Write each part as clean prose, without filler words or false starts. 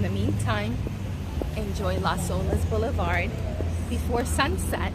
in the meantime, enjoy Las Olas Boulevard before sunset.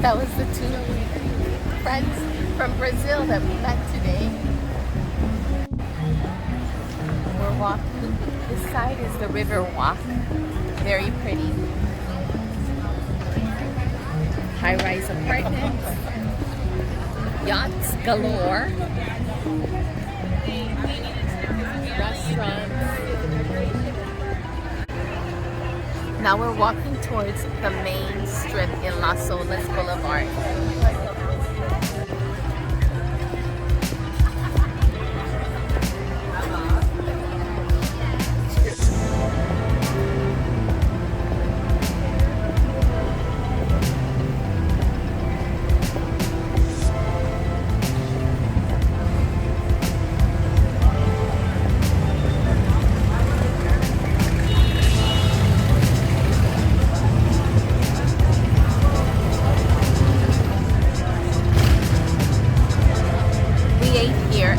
That was the two friends from Brazil that we met today. We're walking. This side is the river walk. Very pretty. High-rise apartments. Yachts galore. Restaurants. Now we're walking towards the main strip in Las Olas Boulevard.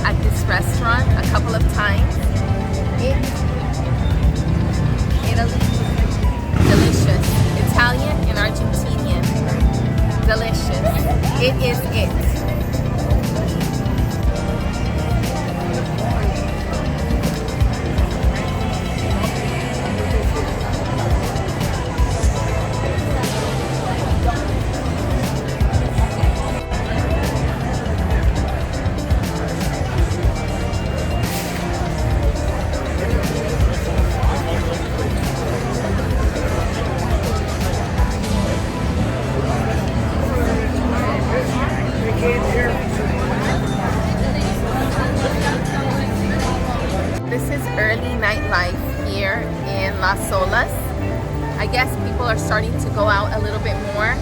At this restaurant a couple of times. It's Italy, delicious. Italian and Argentinian, delicious. It is it. this is early nightlife here in Las Olas. I guess people are starting to go out a little bit more,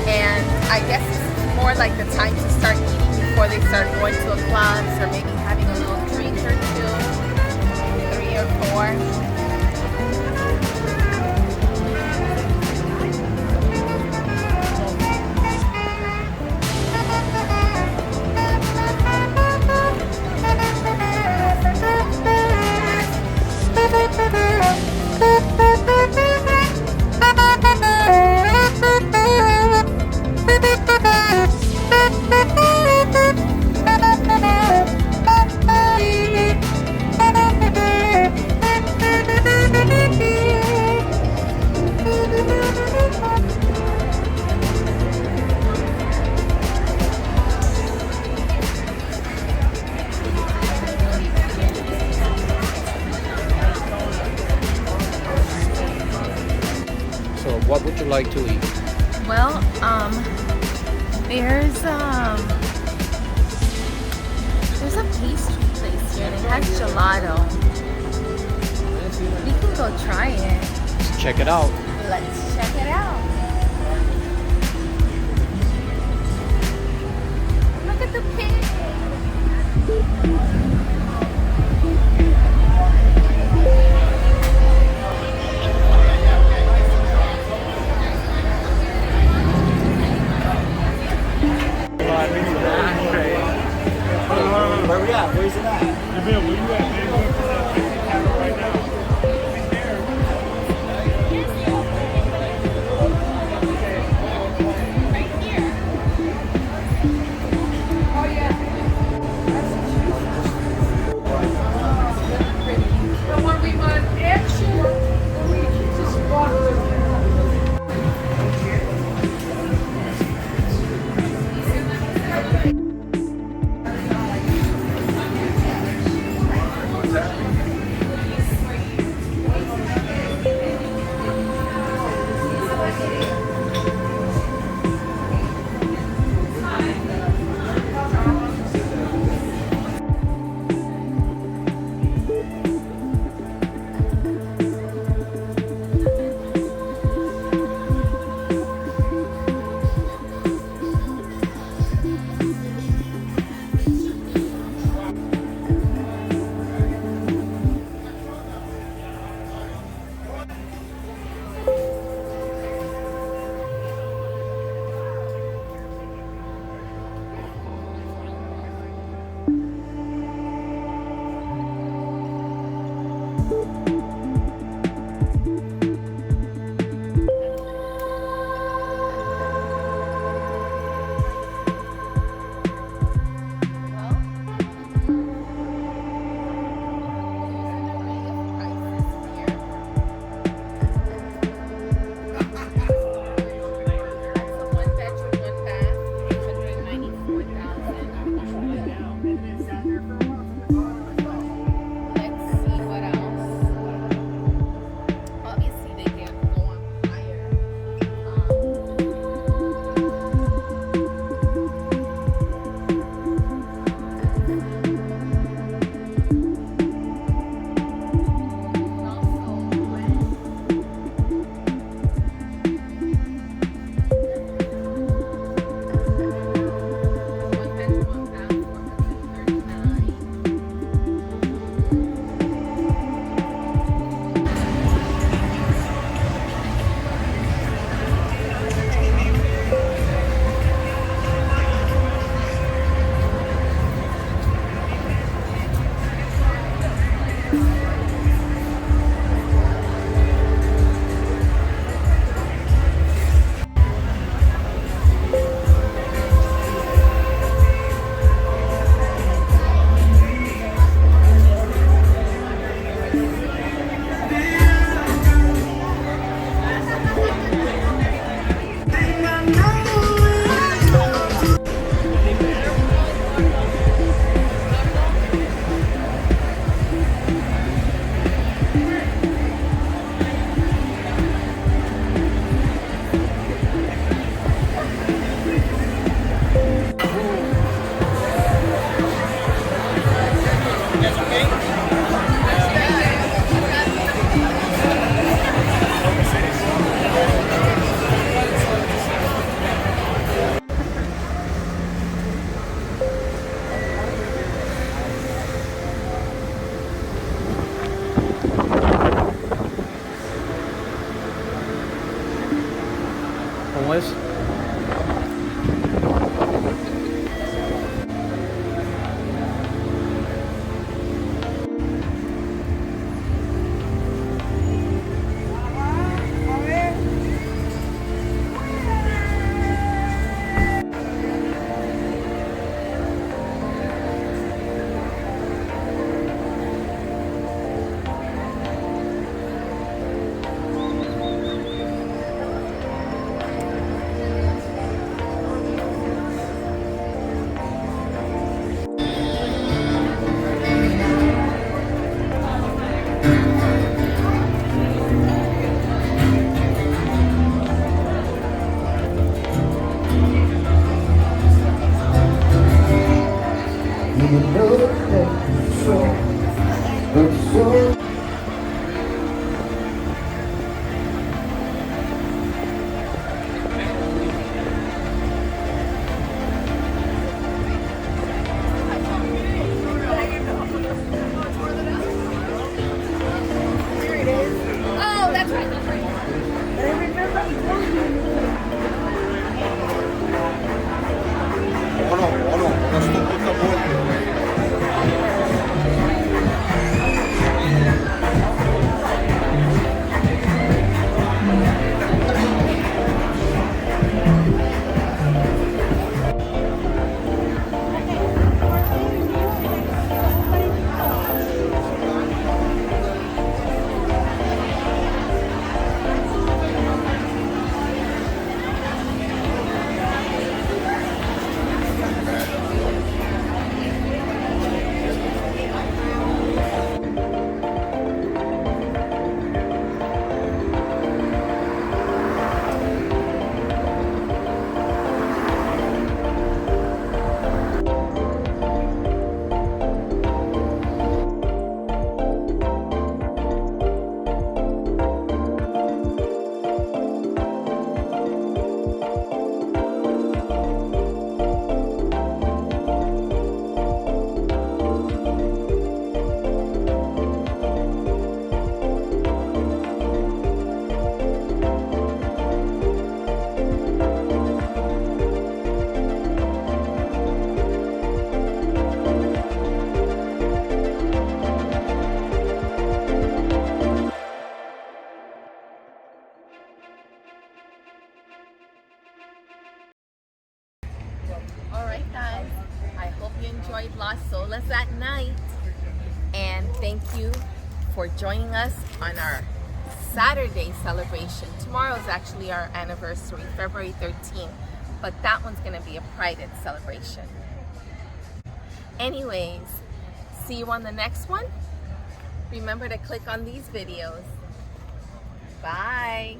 and I guess it's more like the time to start eating before they start going to a clubs or maybe having a little drink or two, 3 or 4. So what would you like to eat? Well, there's a pastry place here that has gelato. We can go try it. Let's check it out. Let's check it out. Look at the pig. Where we at? Where's it at? ¿Cómo es? Alright guys, I hope you enjoyed Las Olas at night, and thank you for joining us on our Saturday celebration. Tomorrow is actually our anniversary, February 13th, but that one's going to be a Pride celebration. Anyways, see you on the next one. Remember to click on these videos. Bye!